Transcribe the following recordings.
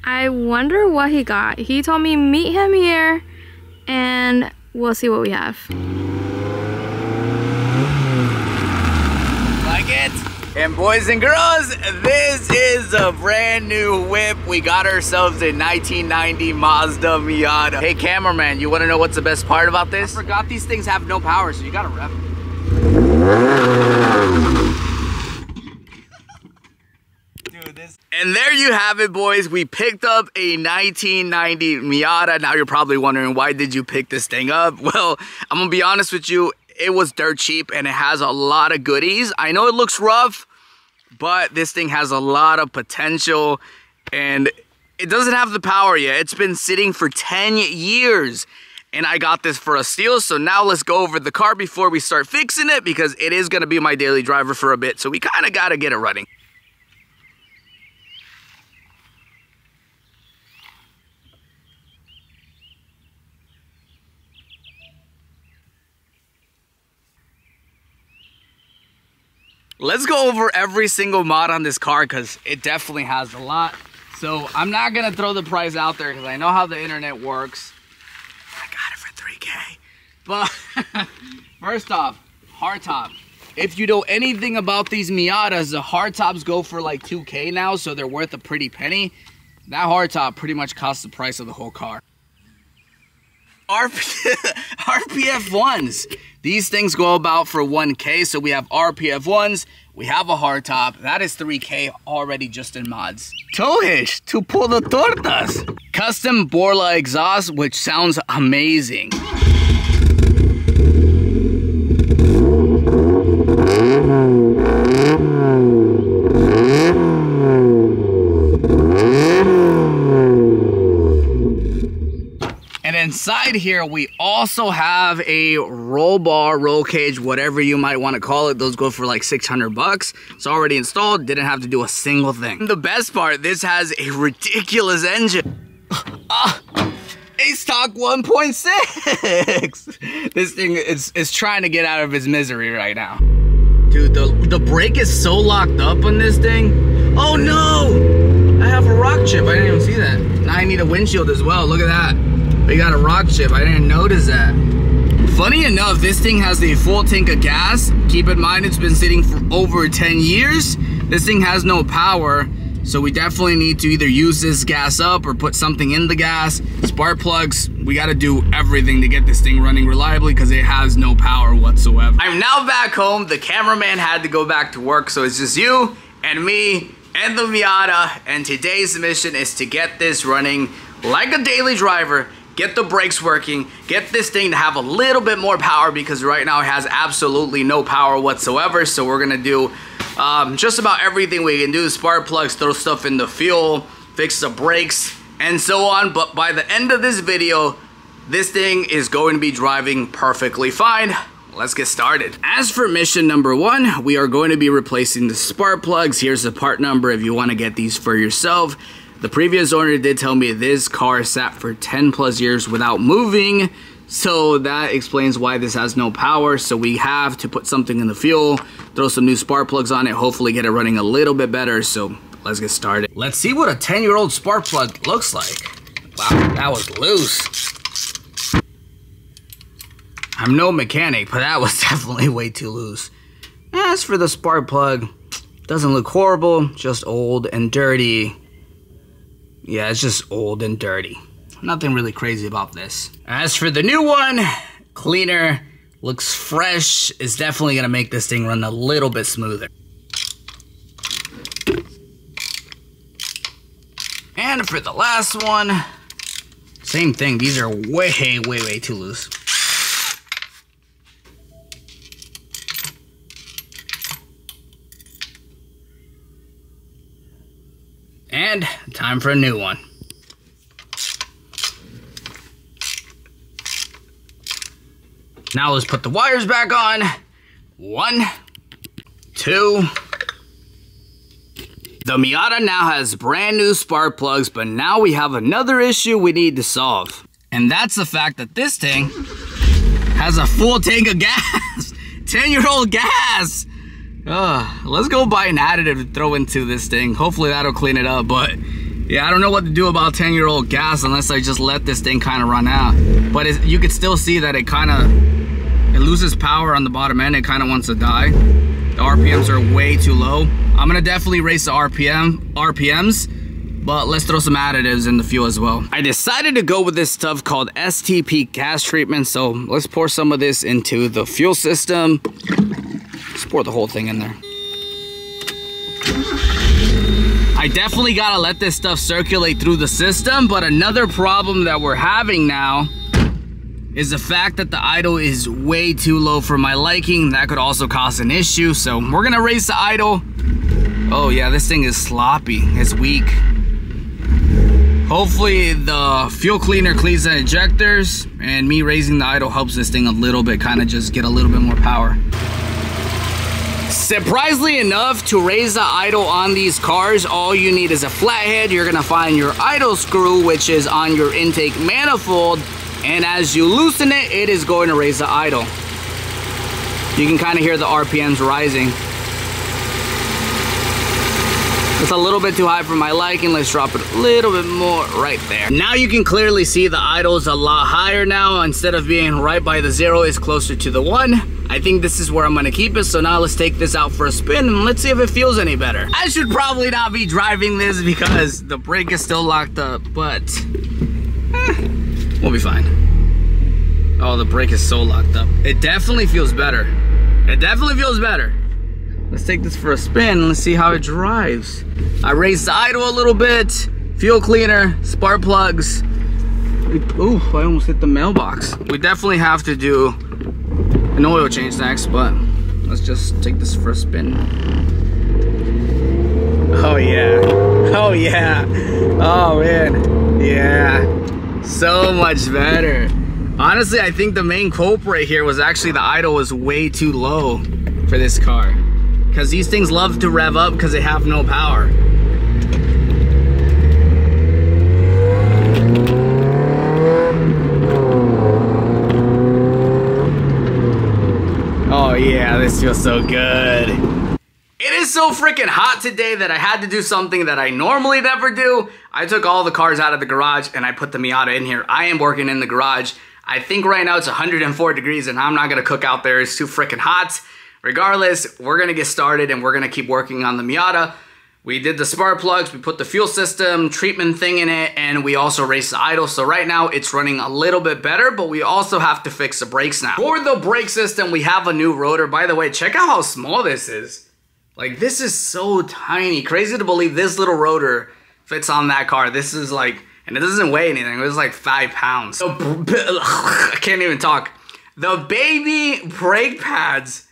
I wonder what he got. He told me meet him here and we'll see what we have. Like it? And boys and girls, this is a brand new whip. We got ourselves a 1990 Mazda Miata. Hey cameraman, you wanna know what's the best part about this? I forgot these things have no power, so you gotta rev them. And there you have it, boys. We picked up a 1990 Miata. Now you're probably wondering, why did you pick this thing up? Well, I'm gonna be honest with you, it was dirt cheap and it has a lot of goodies. I know it looks rough, but this thing has a lot of potential and it doesn't have the power yet. It's been sitting for 10 years and I got this for a steal. So now let's go over the car before we start fixing it, because it is gonna be my daily driver for a bit. So we kinda gotta get it running. Let's go over every single mod on this car because it definitely has a lot. So I'm not gonna throw the price out there because I know how the internet works. I got it for 3K. But first off, hardtop. If you know anything about these Miatas, the hardtops go for like 2K now, so they're worth a pretty penny. That hardtop pretty much costs the price of the whole car. RPF ones. These things go about for 1K, so we have RPF ones, we have a hardtop, that is 3K already just in mods. Toe hitch to pull the tortas. Custom Borla exhaust, which sounds amazing. Inside here, we also have a roll bar, roll cage, whatever you might want to call it. Those go for like 600 bucks. It's already installed, didn't have to do a single thing. The best part, this has a ridiculous engine. A stock 1.6. This thing is trying to get out of its misery right now. Dude, the brake is so locked up on this thing. Oh no! I have a rock chip, I didn't even see that. Now I need a windshield as well, look at that. We got a rock chip, I didn't notice that. Funny enough, this thing has a full tank of gas. Keep in mind, it's been sitting for over 10 years. This thing has no power, so we definitely need to either use this gas up or put something in the gas. Spark plugs, we gotta do everything to get this thing running reliably because it has no power whatsoever. I'm now back home. The cameraman had to go back to work, so it's just you and me and the Miata, and today's mission is to get this running like a daily driver. Get the brakes working, get this thing to have a little bit more power because right now it has absolutely no power whatsoever. So we're gonna do just about everything we can do. Spark plugs, throw stuff in the fuel, fix the brakes, and so on. But by the end of this video, this thing is going to be driving perfectly fine. Let's get started. As for mission number 1, we are going to be replacing the spark plugs. Here's the part number if you want to get these for yourself. The previous owner did tell me this car sat for 10 plus years without moving, so that explains why this has no power. So we have to put something in the fuel, throw some new spark plugs on it, hopefully get it running a little bit better. So let's get started. Let's see what a 10-year-old spark plug looks like. Wow, that was loose. I'm no mechanic, but that was definitely way too loose. As for the spark plug, doesn't look horrible, just old and dirty. Yeah, it's just old and dirty. Nothing really crazy about this. As for the new one, cleaner, looks fresh, is definitely gonna make this thing run a little bit smoother. And for the last one, same thing. These are way too loose. And time for a new one. Now let's put the wires back on. 1, 2. The Miata now has brand new spark plugs, but now we have another issue we need to solve. And that's the fact that this thing has a full tank of gas. 10-year-old gas. Let's go buy an additive to throw into this thing. Hopefully that'll clean it up, but Yeah, I don't know what to do about 10-year-old gas unless I just let this thing kind of run out. But you can still see that it loses power on the bottom end. It kind of wants to die. The RPMs are way too low. I'm gonna definitely raise the RPMs, but let's throw some additives in the fuel as well. I decided to go with this stuff called STP gas treatment. So let's pour some of this into the fuel system. Let's pour the whole thing in there. I definitely gotta let this stuff circulate through the system, but another problem that we're having now is the fact that the idle is way too low for my liking. That could also cause an issue, so we're gonna raise the idle. Oh yeah, this thing is sloppy, it's weak. Hopefully the fuel cleaner cleans the injectors, and me raising the idle helps this thing a little bit, kind of just get a little bit more power. Surprisingly enough, to raise the idle on these cars, all you need is a flathead. You're gonna find your idle screw, which is on your intake manifold, and as you loosen it, it is going to raise the idle. You can kind of hear the RPMs rising. It's a little bit too high for my liking. Let's drop it a little bit more right there. Now you can clearly see the idle is a lot higher now. Instead of being right by the 0, it's closer to the 1. I think this is where I'm gonna keep it. So now let's take this out for a spin and let's see if it feels any better. I should probably not be driving this because the brake is still locked up, but we'll be fine. Oh, the brake is so locked up. It definitely feels better. It definitely feels better. Let's take this for a spin and let's see how it drives. I raised the idle a little bit. Fuel cleaner, spark plugs. Ooh, I almost hit the mailbox. We definitely have to do an oil change next, but let's just take this for a spin. Oh yeah, oh yeah, oh man, yeah, so much better. Honestly, I think the main culprit here was actually the idle was way too low for this car. Because these things love to rev up because they have no power. Oh yeah, this feels so good. It is so freaking hot today that I had to do something that I normally never do. I took all the cars out of the garage and I put the Miata in here. I am working in the garage. I think right now it's 104 degrees and I'm not gonna cook out there. It's too freaking hot. Regardless, we're gonna get started and we're gonna keep working on the Miata. We did the spark plugs, we put the fuel system treatment thing in it, and we also raised the idle. So right now it's running a little bit better, but we also have to fix the brakes now. For the brake system, we have a new rotor. By the way, check out how small this is. Like, this is so tiny. Crazy to believe this little rotor fits on that car. This is like, and it doesn't weigh anything. It was like 5 pounds. So, I can't even talk. The baby brake pads,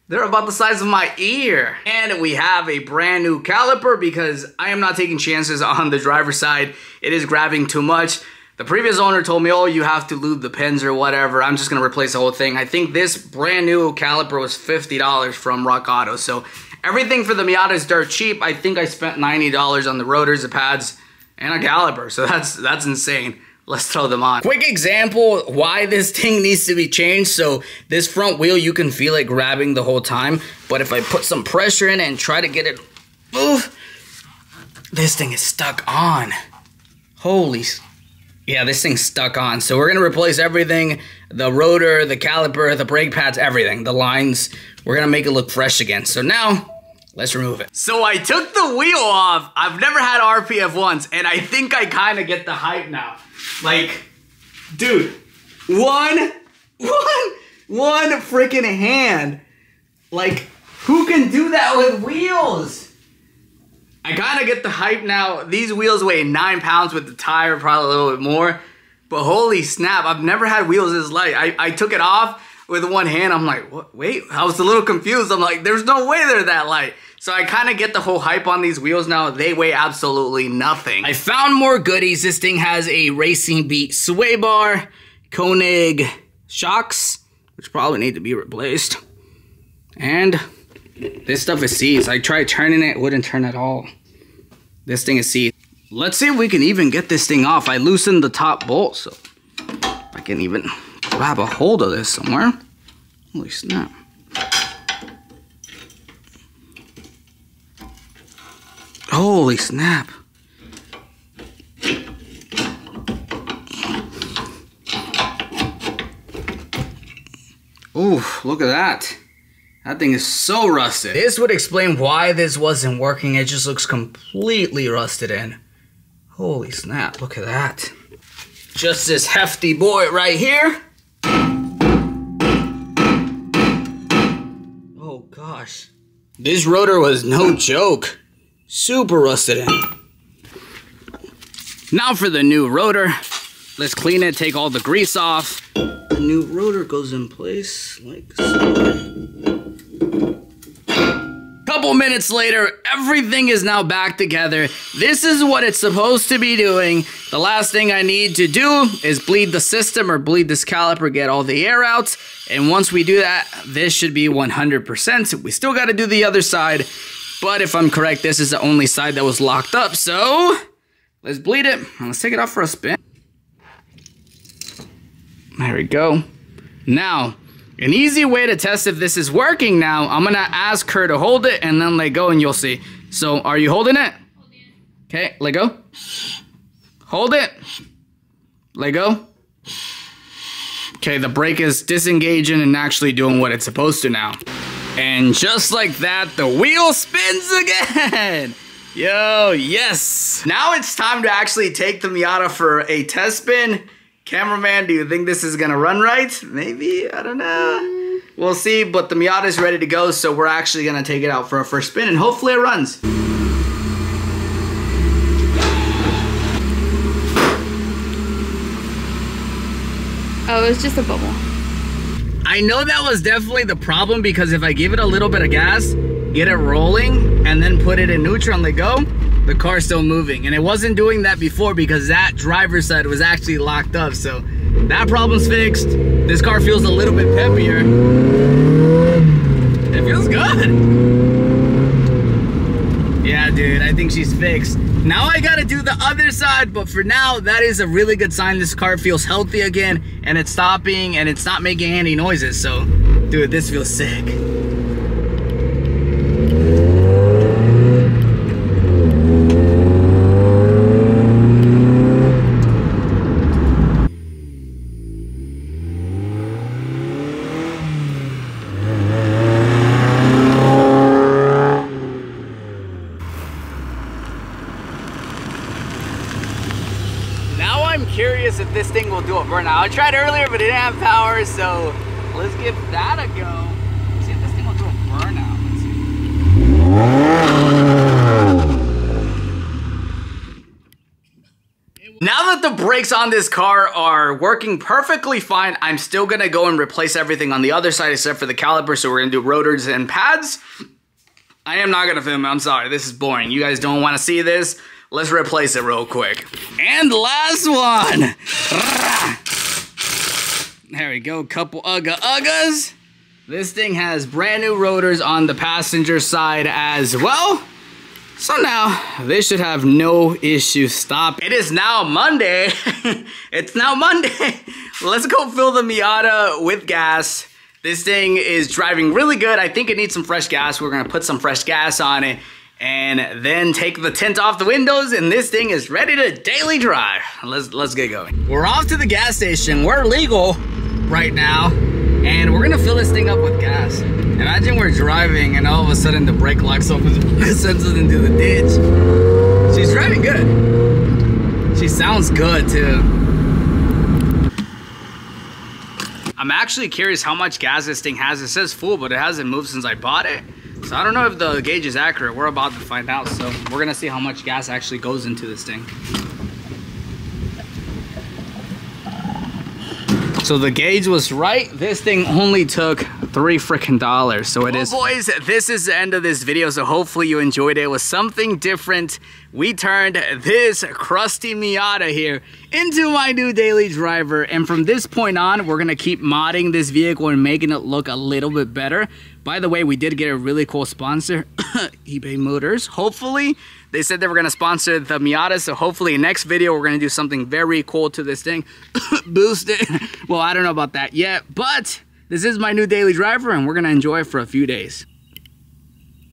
they're about the size of my ear. And we have a brand new caliper because I am not taking chances on the driver's side. It is grabbing too much. The previous owner told me, oh, you have to lube the pins or whatever. I'm just gonna replace the whole thing. I think this brand new caliper was $50 from Rock Auto. So everything for the Miata is dirt cheap. I think I spent $90 on the rotors, the pads, and a caliper. So that's insane. Let's throw them on. Quick example why this thing needs to be changed. So this front wheel, you can feel it grabbing the whole time. But if I put some pressure in it and try to get it move, this thing is stuck on. Holy, yeah, this thing's stuck on. So we're gonna replace everything. The rotor, the caliper, the brake pads, everything. The lines, we're gonna make it look fresh again. So now, let's remove it. So I took the wheel off. I've never had RPF once, and I think I kind of get the hype now. Like, dude, one freaking hand. Like, who can do that with wheels? I kind of get the hype now. These wheels weigh 9 pounds with the tire, probably a little bit more. But holy snap, I've never had wheels this light. I took it off with one hand. I'm like, what? Wait, I was a little confused. I'm like, there's no way they're that light. So I kind of get the whole hype on these wheels now. They weigh absolutely nothing. I found more goodies. This thing has a Racing Beat sway bar, Koenig shocks, which probably need to be replaced. And this stuff is seized. I tried turning it, wouldn't turn at all. This thing is seized. Let's see if we can even get this thing off. I loosened the top bolt, so I can even grab a hold of this somewhere. Holy snap. Holy snap. Ooh, look at that. That thing is so rusted. This would explain why this wasn't working. It just looks completely rusted in. Holy snap, look at that. Just this hefty boy right here. Oh gosh. This rotor was no joke. Super rusted in. Now for the new rotor. Let's clean it, take all the grease off. The new rotor goes in place like so. Couple minutes later, everything is now back together. This is what it's supposed to be doing. The last thing I need to do is bleed the system or bleed this caliper, get all the air out. And once we do that, this should be 100%. We still got to do the other side. But if I'm correct, this is the only side that was locked up. So let's bleed it. Let's take it off for a spin. There we go. Now, an easy way to test if this is working now, I'm gonna ask her to hold it and then let go and you'll see. So, are you holding it? Holding it. Okay, let go. Hold it. Let go. Okay, the brake is disengaging and actually doing what it's supposed to now. And just like that, the wheel spins again. Yo, yes. Now it's time to actually take the Miata for a test spin. Cameraman, do you think this is gonna run right? Maybe, I don't know. We'll see, but the Miata is ready to go, so we're actually gonna take it out for a first spin and hopefully it runs. Oh, it's just a bubble. I know that was definitely the problem because if I give it a little bit of gas, get it rolling, and then put it in neutral and let go, the car's still moving. And it wasn't doing that before because that driver's side was actually locked up. So that problem's fixed. This car feels a little bit peppier. It feels good. Yeah, dude, I think she's fixed. Now I gotta do the other side, but for now, that is a really good sign. This car feels healthy again, and it's stopping, and it's not making any noises. So, dude, this feels sick. Curious if this thing will do a burnout. I tried earlier, but it didn't have power, so let's give that a go. Let's see if this thing will do a burnout. Let's see. Now that the brakes on this car are working perfectly fine, I'm still gonna go and replace everything on the other side except for the caliper, so we're gonna do rotors and pads. I am not gonna film it, I'm sorry, this is boring. You guys don't wanna see this. Let's replace it real quick. And the last one. There we go, couple uggas. This thing has brand new rotors on the passenger side as well. So now, this should have no issue stop. It is now Monday. It's now Monday. Let's go fill the Miata with gas. This thing is driving really good. I think it needs some fresh gas. We're gonna put some fresh gas on it and then take the tint off the windows, and this thing is ready to daily drive. Let's get going. We're off to the gas station. We're legal right now, and we're gonna fill this thing up with gas. Imagine we're driving and all of a sudden the brake locks up and sends us into the ditch. She's driving good. She sounds good too. I'm actually curious how much gas this thing has. It says full, but it hasn't moved since I bought it. So I don't know if the gauge is accurate. We're about to find out. So we're gonna see how much gas actually goes into this thing. So the gauge was right. This thing only took $3 freaking. So it is. Boys, this is the end of this video. So hopefully you enjoyed it. It was something different. We turned this crusty Miata here into my new daily driver. And from this point on, we're gonna keep modding this vehicle and making it look a little bit better. By the way, we did get a really cool sponsor, eBay Motors. Hopefully, they said they were gonna sponsor the Miata, so hopefully next video we're gonna do something very cool to this thing. Boost it. Well, I don't know about that yet, but this is my new daily driver and we're gonna enjoy it for a few days.